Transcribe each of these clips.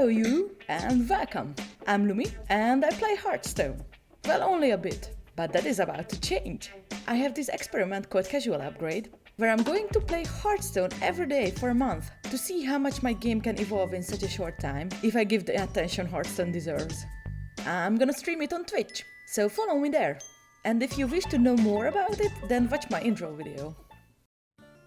Hello you, and welcome. I'm Lumi, and I play Hearthstone. Well, only a bit, but that is about to change. I have this experiment called Casual Upgrade, where I'm going to play Hearthstone every day for a month to see how much my game can evolve in such a short time if I give the attention Hearthstone deserves. I'm gonna stream it on Twitch, so follow me there. And if you wish to know more about it, then watch my intro video.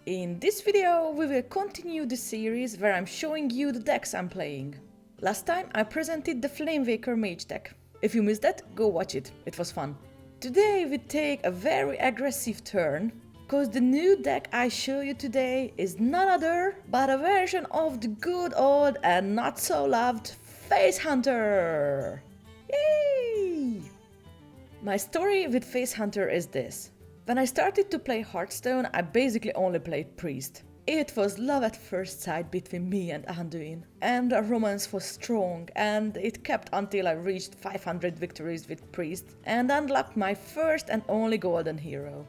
In this video, we will continue the series where I'm showing you the decks I'm playing. Last time I presented the Flamewaker Mage deck. If you missed that, go watch it, it was fun. Today we take a very aggressive turn, cause the new deck I show you today is none other but a version of the good old and not so loved Facehunter! Yay! My story with Facehunter is this. When I started to play Hearthstone, I basically only played Priest. It was love at first sight between me and Anduin, and our romance was strong, and it kept until I reached 500 victories with Priest and unlocked my first and only golden hero.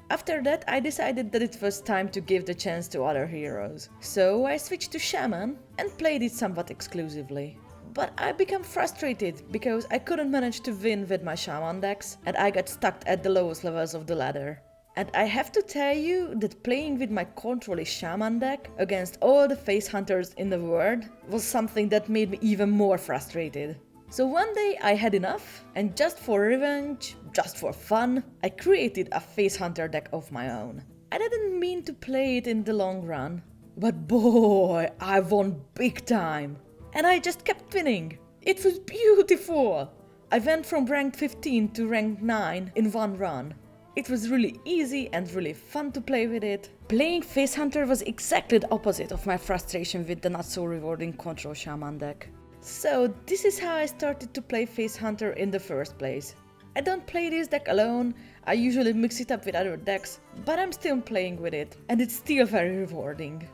After that, I decided that it was time to give the chance to other heroes, so I switched to Shaman and played it somewhat exclusively. But I became frustrated because I couldn't manage to win with my Shaman decks and I got stuck at the lowest levels of the ladder. And I have to tell you that playing with my controlly Shaman deck against all the Facehunters in the world was something that made me even more frustrated. So one day I had enough, and just for revenge, just for fun, I created a Facehunter deck of my own. I didn't mean to play it in the long run, but boy, I won big time! And I just kept winning. It was beautiful! I went from rank 15 to rank 9 in one run. It was really easy and really fun to play with it. Playing Facehunter was exactly the opposite of my frustration with the not so rewarding Control Shaman deck. So this is how I started to play Facehunter in the first place. I don't play this deck alone, I usually mix it up with other decks, but I'm still playing with it, and it's still very rewarding.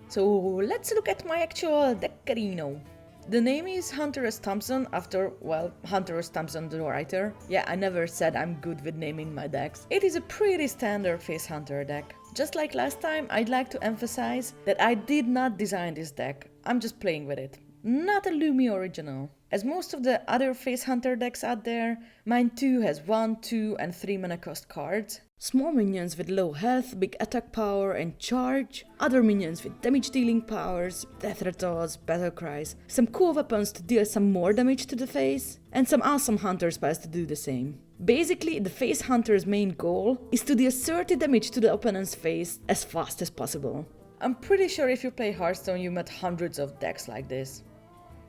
So let's look at my actual deckarino. The name is Hunter S. Thompson after, well, Hunter S. Thompson the writer. Yeah, I never said I'm good with naming my decks. It is a pretty standard Facehunter deck. Just like last time, I'd like to emphasize that I did not design this deck. I'm just playing with it. Not a Lumi original. As most of the other Facehunter decks out there, mine too has 1, 2 and 3 mana cost cards. Small minions with low health, big attack power and charge, other minions with damage dealing powers, death rattles, battle cries, some cool weapons to deal some more damage to the face, and some awesome hunter spells to do the same. Basically, the Facehunter's main goal is to deal 30 damage to the opponent's face as fast as possible. I'm pretty sure if you play Hearthstone you met hundreds of decks like this.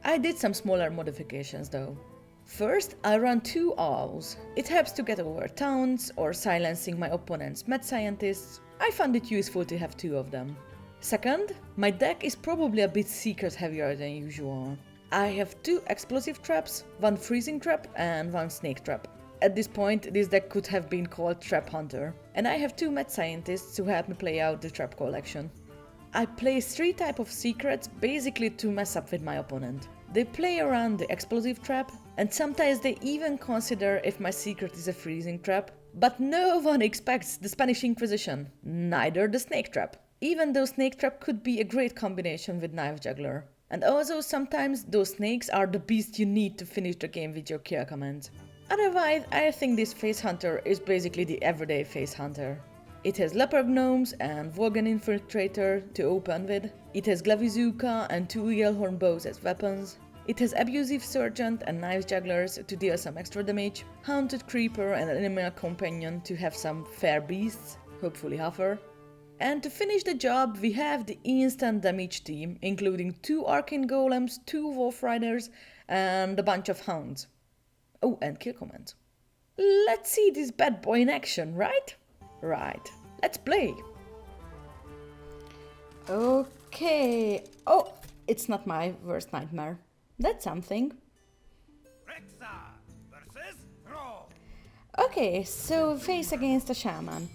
I did some smaller modifications though. First, I run 2 owls. It helps to get over taunts or silencing my opponent's mad scientists. I found it useful to have 2 of them. Second, my deck is probably a bit secret heavier than usual. I have 2 explosive traps, 1 freezing trap and 1 snake trap. At this point, this deck could have been called Trap Hunter. And I have 2 mad scientists who help me play out the trap collection. I play 3 types of secrets basically to mess up with my opponent. They play around the explosive trap, and sometimes they even consider if my secret is a freezing trap. But no one expects the Spanish Inquisition, neither the snake trap. Even though snake trap could be a great combination with knife juggler. And also sometimes those snakes are the beast you need to finish the game with your kill command. Otherwise, I think this Facehunter is basically the everyday Facehunter. It has leopard gnomes and Worgen infiltrator to open with. It has Glavizuka and 2 Eaglehorn bows as weapons. It has abusive sergeant and knife jugglers to deal some extra damage, haunted creeper and an animal companion to have some fair beasts, hopefully Huffer. And to finish the job we have the instant damage team, including 2 arcane golems, 2 wolf riders and a bunch of hounds. Oh, and kill command. Let's see this bad boy in action, right? Right, let's play! Okay, oh, it's not my worst nightmare. That's something. Okay, so face against a shaman.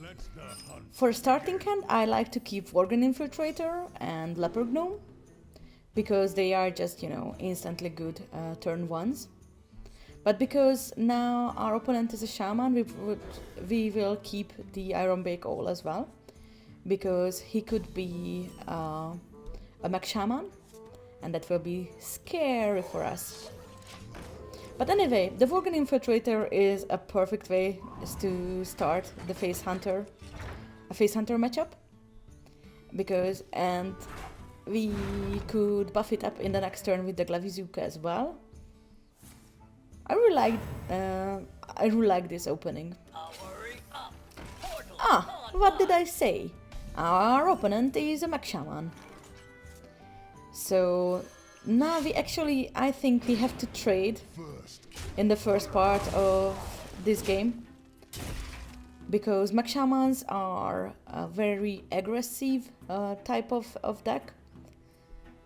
For starting hand, I like to keep Worgen Infiltrator and Leopard Gnome, because they are just, instantly good turn 1s. But because now our opponent is a shaman, we will keep the Ironbake Owl as well, because he could be a mech shaman, and that will be scary for us. But anyway, the Worgen Infiltrator is a perfect way to start the Facehunter, a Facehunter matchup, and we could buff it up in the next turn with the Glavizuka as well. I really like this opening. Ah, what did I say? Our opponent is a Mech Shaman. So now I think we have to trade in the first part of this game, because Mech Shamans are a very aggressive type of deck.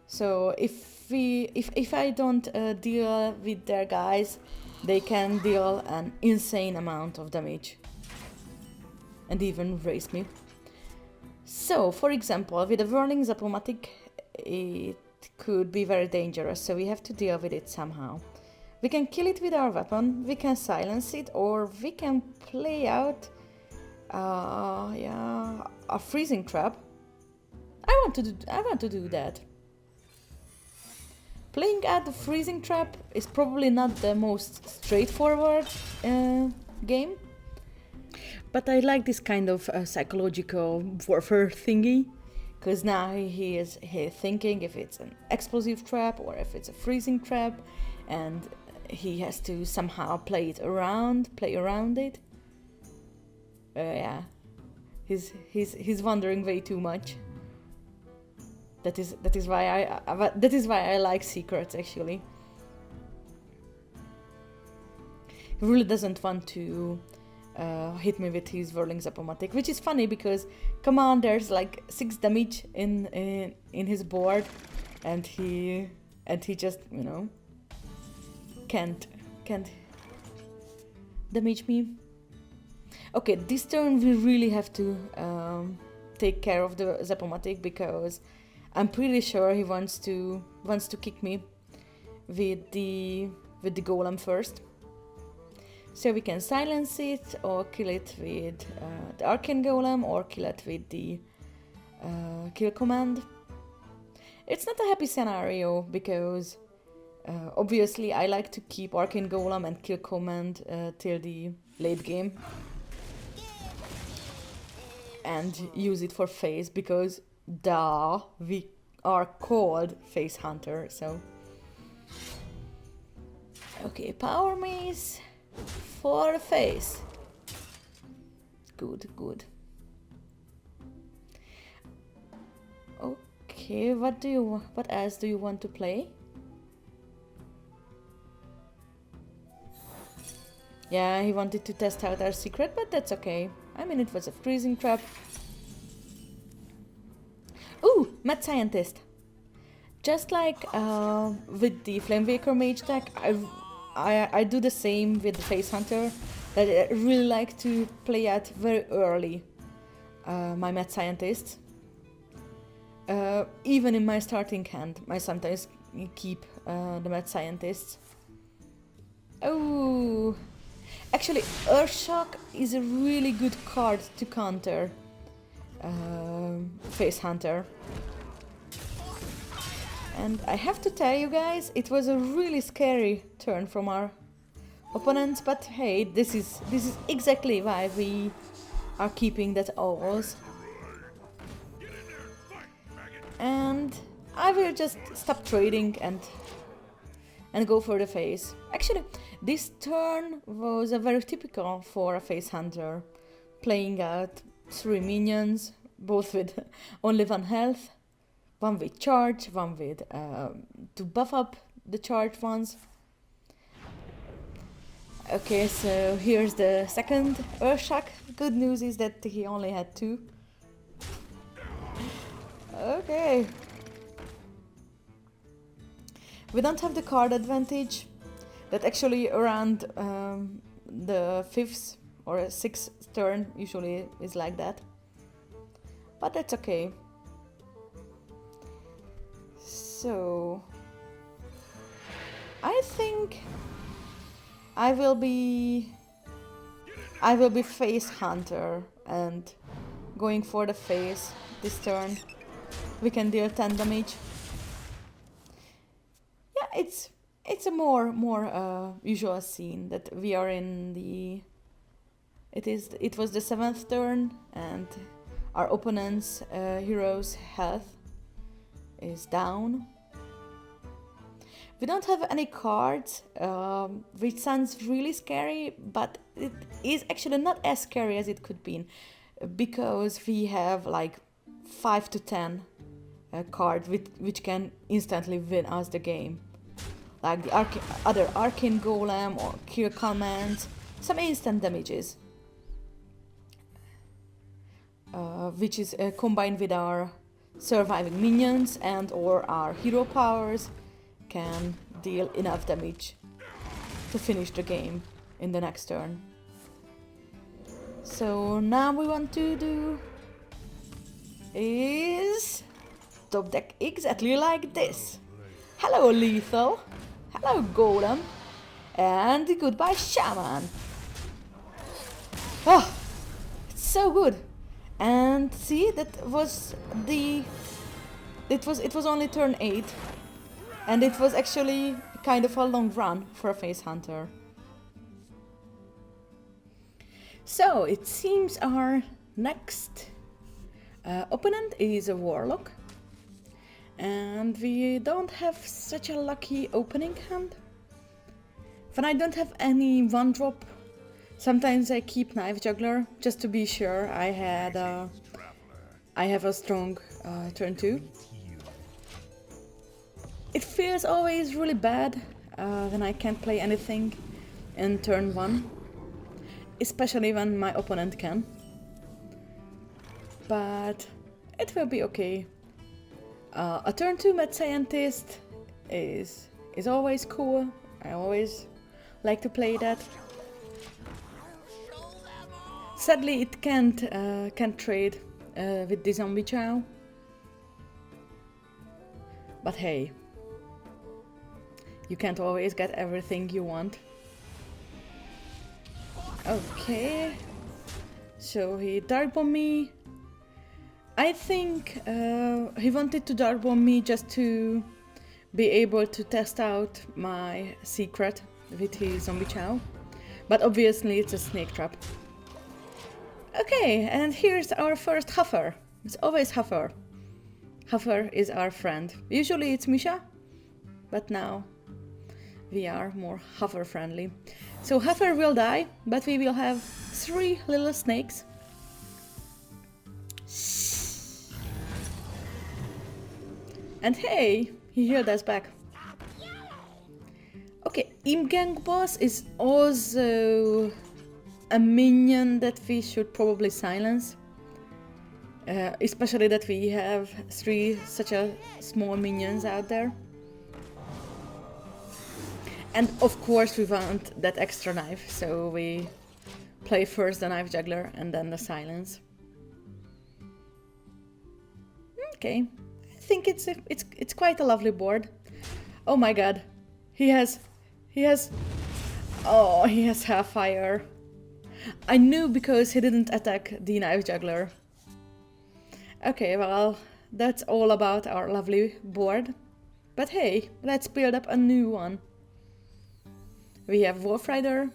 So if I don't deal with their guys, they can deal an insane amount of damage and even raise me. So, for example, with a Whirling Zapomatic, it could be very dangerous, so we have to deal with it somehow. We can kill it with our weapon, we can silence it, or we can play out a freezing trap. I want to do that. Playing out the freezing trap is probably not the most straightforward game, but I like this kind of psychological warfare thingy, because now he is thinking if it's an explosive trap or if it's a freezing trap, and he has to somehow play around it. Yeah, he's wondering way too much. That is why I like secrets, actually. He really doesn't want to hit me with his Whirling Zapomatic, which is funny because come on, there's like 6 damage in his board, and he just, you know, can't damage me. Okay, this turn we really have to take care of the Zapomatic, because I'm pretty sure he wants to kick me with the golem first. So we can silence it, or kill it with the Arcane Golem, or kill it with the kill command. It's not a happy scenario, because obviously I like to keep Arcane Golem and kill command till the late game, and use it for face, because we are called Facehunter, so. Okay, Power Mace for the face. Good. Okay, what else do you want to play? Yeah, he wanted to test out our secret, but that's okay. I mean, it was a freezing trap. Ooh, Mad Scientist. Just like with the Flamewaker Mage deck, I do the same with the Facehunter. That I really like to play out very early my Mad Scientist. Even in my starting hand, I sometimes keep the Mad Scientists. Oh, actually, Earthshock is a really good card to counter Facehunter. And I have to tell you guys, it was a really scary turn from our opponents, but hey, this is exactly why we are keeping that always. And I will just stop trading and go for the face. Actually, this turn was a very typical for a Facehunter, playing out 3 minions, both with only 1 health. One with charge, one with to buff up the charged ones. Okay, so here's the second Earthshock. Good news is that he only had 2. Okay. We don't have the card advantage. That actually around the 5th or 6th turn usually is like that. But that's okay. So I think I will be Facehunter and going for the face this turn. We can deal 10 damage. it's a more usual scene that we are in the. It was the 7th turn, and our opponent's hero's health is down. We don't have any cards, which sounds really scary, but it is actually not as scary as it could be, because we have like 5 to 10 cards which can instantly win us the game. Like the other Arcane Golem or Kill Command, some instant damages. Which is combined with our surviving minions and or our hero powers, can deal enough damage to finish the game in the next turn. So now we want to do is top deck exactly like this. Hello Lethal, hello Golem, and goodbye Shaman. Oh, it's so good. And see, it was only turn 8, and it was actually kind of a long run for a Facehunter. So it seems our next opponent is a Warlock, and we don't have such a lucky opening hand. When I don't have any 1-drop, sometimes I keep Knife Juggler just to be sure I have a strong turn 2. It feels always really bad when I can't play anything in turn 1, especially when my opponent can. But it will be okay. A turn 2 Mad Scientist is always cool. I always like to play that. Sadly, it can't trade with the Zombie Chow. But hey, you can't always get everything you want. Okay, so he Dark Bomb me. I think he wanted to Dark Bomb me just to be able to test out my secret with his Zombie Chow. But obviously it's a snake trap. Okay, and here's our first Huffer. It's always Huffer. Huffer is our friend. Usually it's Misha, but now we are more Huffer friendly. So Huffer will die, but we will have 3 little snakes. And hey, he healed us back. Okay, Imgang Boss is also a minion that we should probably silence. Especially that we have 3 such a small minions out there. And of course we want that extra knife, so we play first the Knife Juggler and then the silence. Okay, I think it's quite a lovely board. Oh my god, he has Hellfire. I knew because he didn't attack the Knife Juggler. Okay, well, that's all about our lovely board. But hey, let's build up a new one. We have Wolf Rider.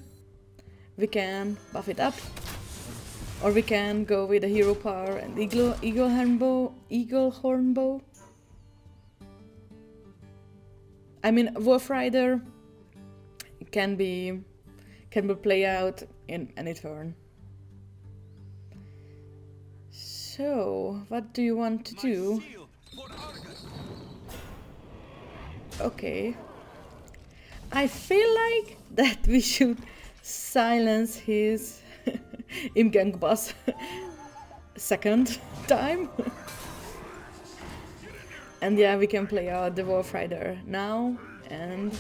We can buff it up. Or we can go with the hero power and Eagle Horn Bow. I mean, Wolf Rider can be played out in any turn. So, what do you want to do? Okay. I feel like that we should silence his Imgang Boss second time. And yeah, we can play out the Wolf Rider now and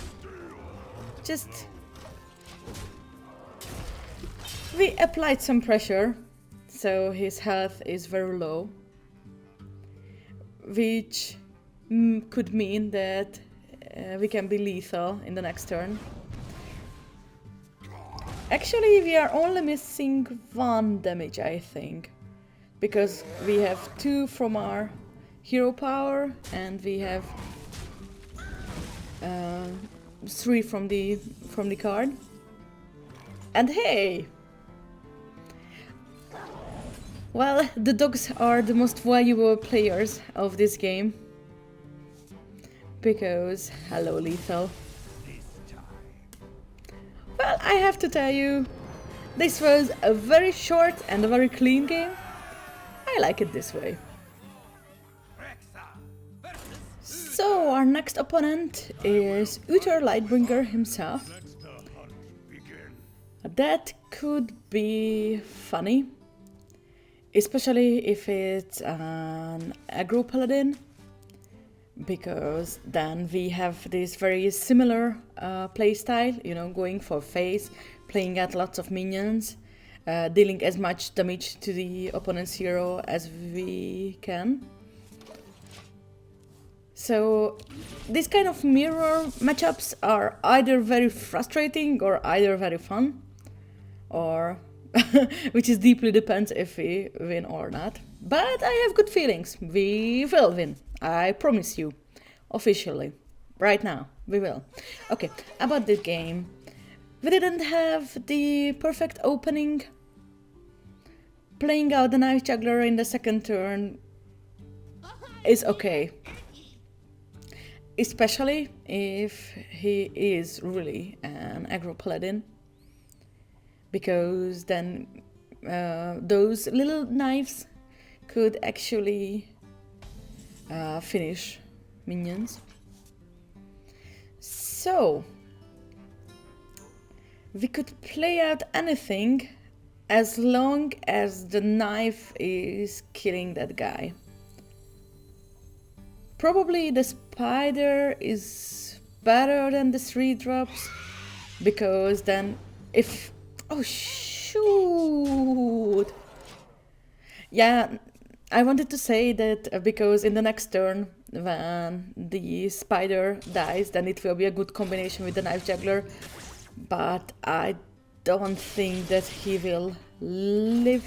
just... We applied some pressure, so his health is very low, which could mean that we can be lethal in the next turn. Actually, we are only missing 1 damage, I think, because we have 2 from our hero power and we have uh, 3 from the card. And hey! Well, the dogs are the most valuable players of this game. Because, hello lethal. Well, I have to tell you, this was a very short and a very clean game. I like it this way. So, our next opponent is Uther Lightbringer himself. That could be funny, especially if it's an aggro paladin, because then we have this very similar playstyle, you know, going for face, playing at lots of minions, dealing as much damage to the opponent's hero as we can. So these kind of mirror matchups are either very frustrating or either very fun, or which is deeply depends if we win or not. But I have good feelings. We will win. I promise you. Officially. Right now. We will. Okay, about this game. We didn't have the perfect opening. Playing out the Knife Juggler in the second turn is okay. Especially if he is really an aggro paladin. Because then those little knives could actually finish minions. So we could play out anything as long as the knife is killing that guy. Probably the spider is better than the 3 drops, because then if... Oh shoot! Yeah, I wanted to say that because in the next turn, when the spider dies, then it will be a good combination with the Knife Juggler, but I don't think that he will live,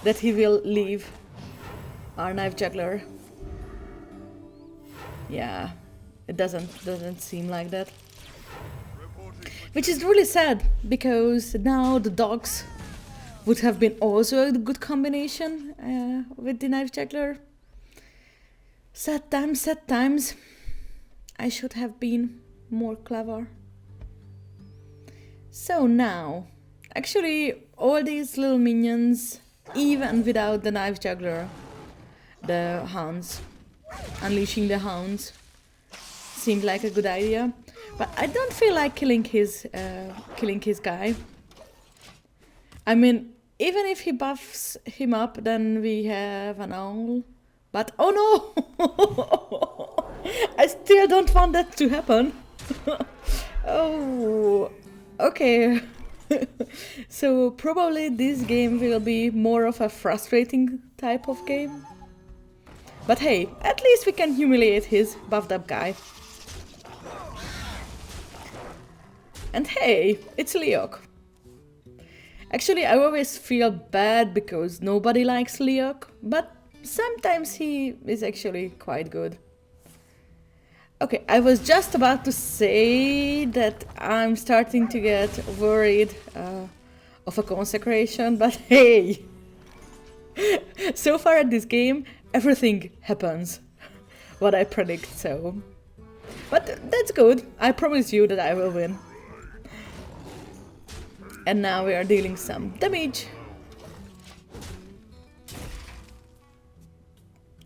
that he will leave our Knife Juggler. Yeah, it doesn't seem like that. Which is really sad, because now the dogs would have been also a good combination with the Knife Juggler. Sad times, sad times. I should have been more clever. So now, actually all these little minions, even without the Knife Juggler, the hounds, unleashing the hounds, seemed like a good idea. But I don't feel like killing his guy. I mean, even if he buffs him up, then we have an owl. But oh no! I still don't want that to happen. Oh, okay. So probably this game will be more of a frustrating type of game. But hey, at least we can humiliate his buffed up guy. And hey, it's Leok. Actually, I always feel bad because nobody likes Leok, but sometimes he is actually quite good. Okay, I was just about to say that I'm starting to get worried of a consecration, but hey! So far at this game, everything happens. What I predict, so... But that's good, I promise you that I will win. And now we are dealing some damage.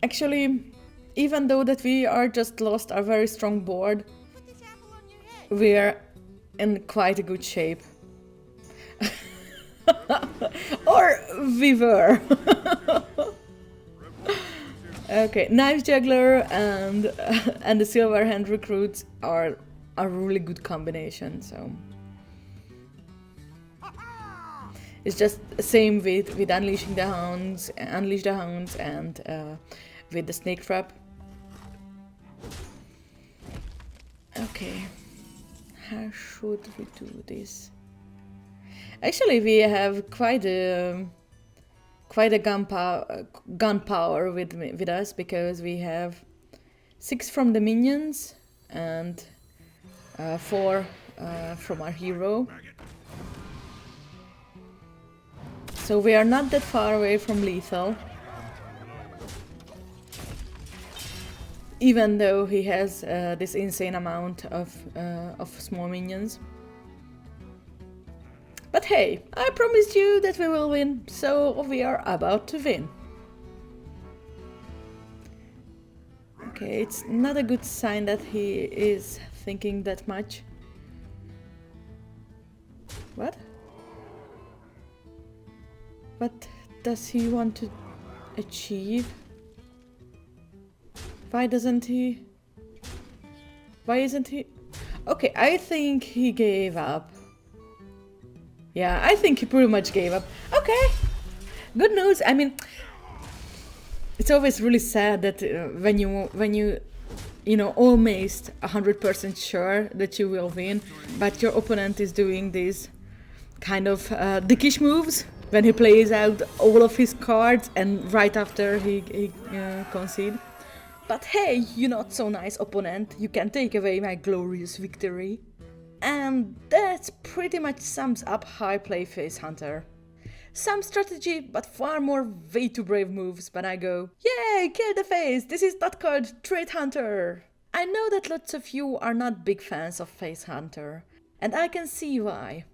Actually, even though that we are just lost our very strong board, we are in quite a good shape. Or we were. Okay, Knife Juggler and the Silver Hand Recruits are a really good combination, so... It's just the same with Unleash the Hounds and with the Snake Trap. Okay, how should we do this? Actually, we have quite a gun power with us, because we have 6 from the minions, and 4 from our hero. So we are not that far away from lethal. Even though he has this insane amount of small minions. But hey, I promised you that we will win, so we are about to win. Okay, it's not a good sign that he is thinking that much. What? What does he want to achieve? Why doesn't he? Why isn't he? Okay, I think he gave up. Yeah, I think he pretty much gave up. Okay, good news. I mean, it's always really sad that when you know, almost 100% sure that you will win, but your opponent is doing these kind of dickish moves when he plays out all of his cards and right after he concedes. But hey, you not so nice opponent, you can take away my glorious victory. And that pretty much sums up how I play Facehunter. Some strategy, but far more way too brave moves when I go, yay, kill the face, this is not called Tradehunter. I know that lots of you are not big fans of Facehunter, and I can see why.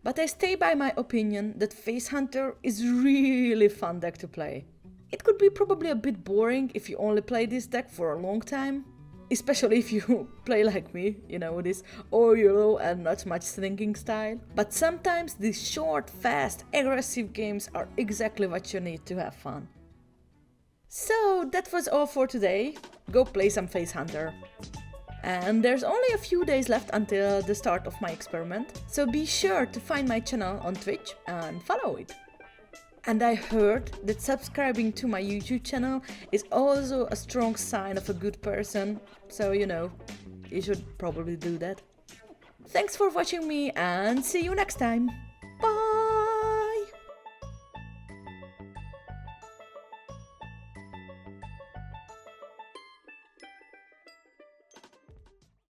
But I stay by my opinion that Facehunter is really fun deck to play. It could be probably a bit boring if you only play this deck for a long time. Especially if you play like me, you know, this YOLO and not much thinking style. But sometimes these short, fast, aggressive games are exactly what you need to have fun. So that was all for today. Go play some Facehunter. And there's only a few days left until the start of my experiment, so be sure to find my channel on Twitch and follow it. And I heard that subscribing to my YouTube channel is also a strong sign of a good person, so you know, you should probably do that. Thanks for watching me and see you next time!